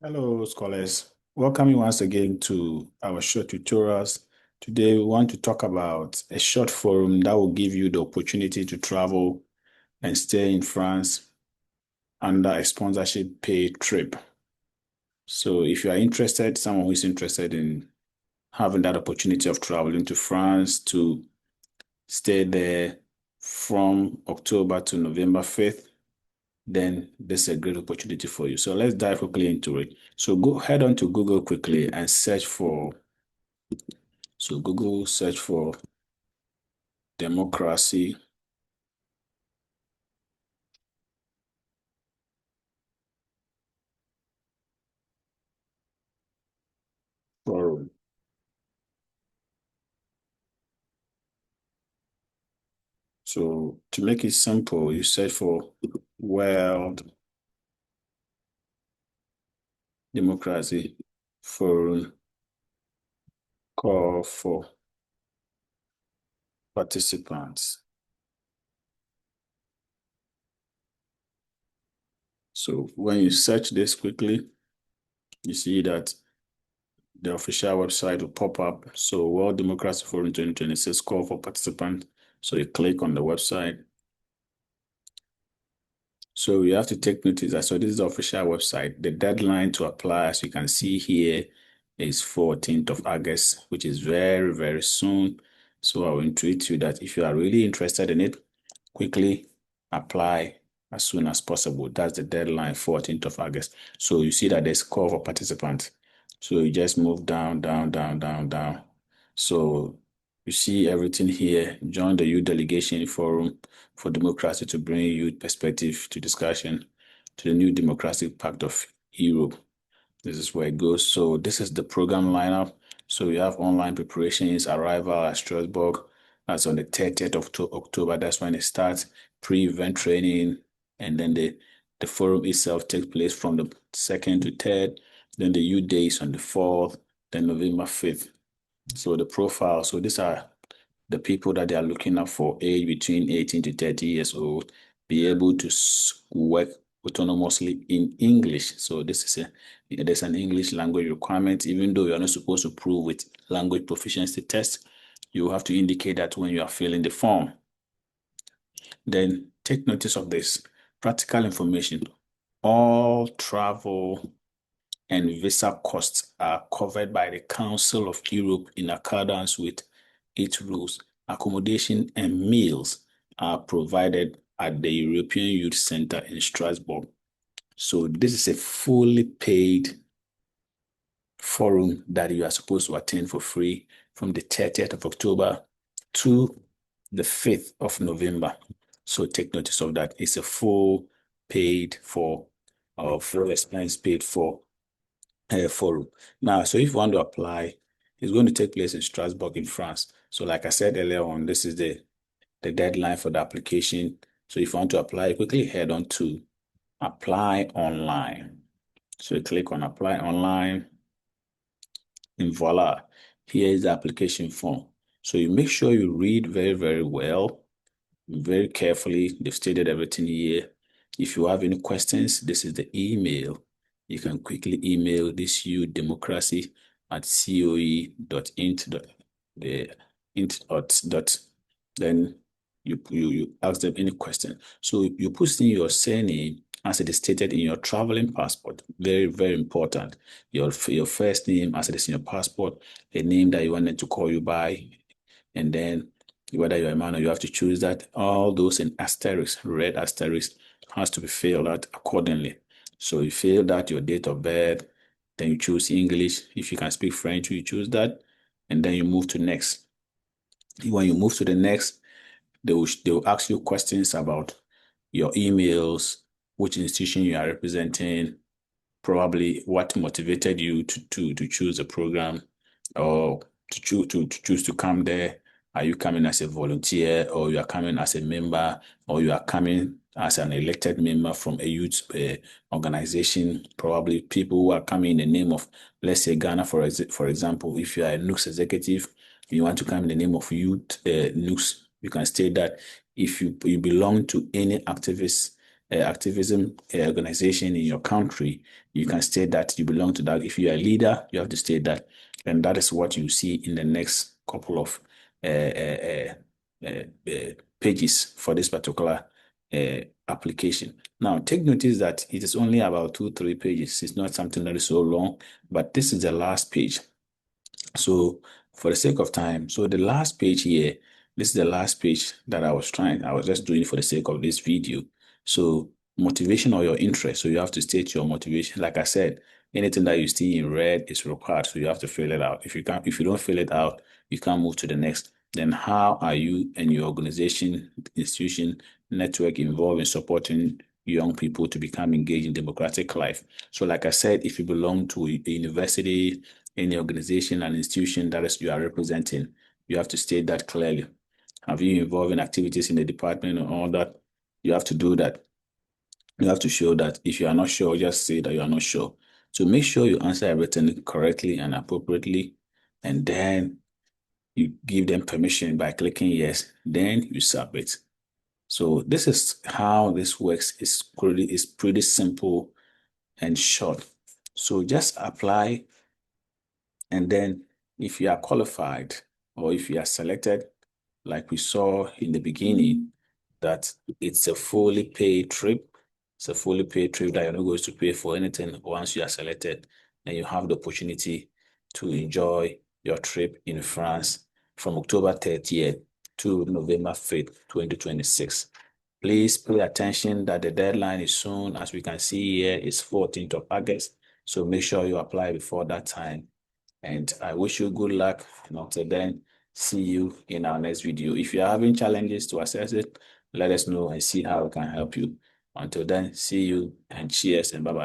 Hello, scholars. Welcome you once again to our short tutorials. Today, we want to talk about a short forum that will give you the opportunity to travel and stay in France under a sponsorship paid trip. So, if you are interested, someone who is interested in having that opportunity of traveling to France to stay there from October to November 5th, then this is a great opportunity for you. So let's dive quickly into it. So go head on to Google quickly and Google search for democracy forum. So to make it simple, you search for World Democracy Forum call for participants. So when you search this quickly, you see that the official website will pop up. So World Democracy Forum 2026 call for participants. So you click on the website. So you have to take notice that so this is the official website. The deadline to apply, as you can see here, is 14th of August, which is very, very soon. So I will entreat you that if you are really interested in it, quickly apply as soon as possible. That's the deadline, 14th of August. So you see that there's call for participants. So you just move down, down, down, down, down. So you see everything here. Join the youth delegation forum for democracy to bring youth perspective to discussion to the new democratic pact of Europe. This is where it goes. So this is the program lineup. So we have online preparations, arrival at Strasbourg. That's on the 30th of October. That's when it starts. Pre-event training, and then the forum itself takes place from the 2nd to 3rd. Then the youth days on the 4th, then November 5th. So the profile. So these are the people that they are looking up for, age between 18 to 30 years old, be able to work autonomously in English. So there's an English language requirement, even though you're not supposed to prove with language proficiency test, you have to indicate that when you are filling the form. Then take notice of this. Practical information. All travel and visa costs are covered by the Council of Europe in accordance with its rules. Accommodation and meals are provided at the European Youth Center in Strasbourg. So this is a fully paid forum that you are supposed to attend for free from the 30th of October to the 5th of November. So take notice of that. It's a full expense paid for forum. Now, so if you want to apply, it's going to take place in Strasbourg in France. So like I said earlier on, this is the deadline for the application. So if you want to apply, quickly head on to apply online. So you click on apply online and voila, here is the application form. So you make sure you read very, very well, very carefully. They've stated everything here. If you have any questions, this is the email. You can quickly email this coe@coe.int. The int dot then you ask them any question. So you put in your surname as it is stated in your traveling passport. Very, very important. Your first name as it is in your passport, a name that you wanted to call you by, and then whether you're a man or you have to choose that. All those in asterisk, red asterisk, has to be filled out accordingly. So you fill that your date of birth, then you choose English. If you can speak French, you choose that, and then you move to next. When you move to the next, they will ask you questions about your emails, which institution you are representing, probably what motivated you to choose the program or to choose to come there. Are you coming as a volunteer, or you are coming as a member, or you are coming as an elected member from a youth organization? Probably people who are coming in the name of, let's say, Ghana, for example. If you are a NUX executive, you want to come in the name of youth NUX, you can state that. If you belong to any activist activism organization in your country, you can state that you belong to that. If you're a leader, you have to state that. And that is what you see in the next couple of pages for this particular application. Now, take notice that it is only about 2, 3 pages. It's not something that is so long, but this is the last page. So, for the sake of time, so the last page here, this is the last page that I was just doing for the sake of this video. So, motivation or your interest. So, you have to state your motivation. Like I said, anything that you see in red is required. So, you have to fill it out. If you don't fill it out, you can't move to the next. Then, how are you and your organization, institution, network involved in supporting young people to become engaged in democratic life? So, like I said, if you belong to a university, any organization and institution that is you are representing, you have to state that clearly. Have you involved in activities in the department and all that? You have to do that. You have to show that. If you are not sure, just say that you are not sure. So make sure you answer everything correctly and appropriately, and then you give them permission by clicking yes, then you submit. So this is how this works. It's pretty simple and short. So just apply, and then if you are qualified or if you are selected, like we saw in the beginning, that it's a fully paid trip. It's a fully paid trip that you're not going to pay for anything once you are selected. And you have the opportunity to enjoy your trip in France from October 30th to November 5th, 2026. Please pay attention that the deadline is soon. As we can see here, it's 14th of August. So make sure you apply before that time. And I wish you good luck. And until then, see you in our next video. If you're having challenges to access it, let us know and see how we can help you. Until then, see you and cheers and bye-bye.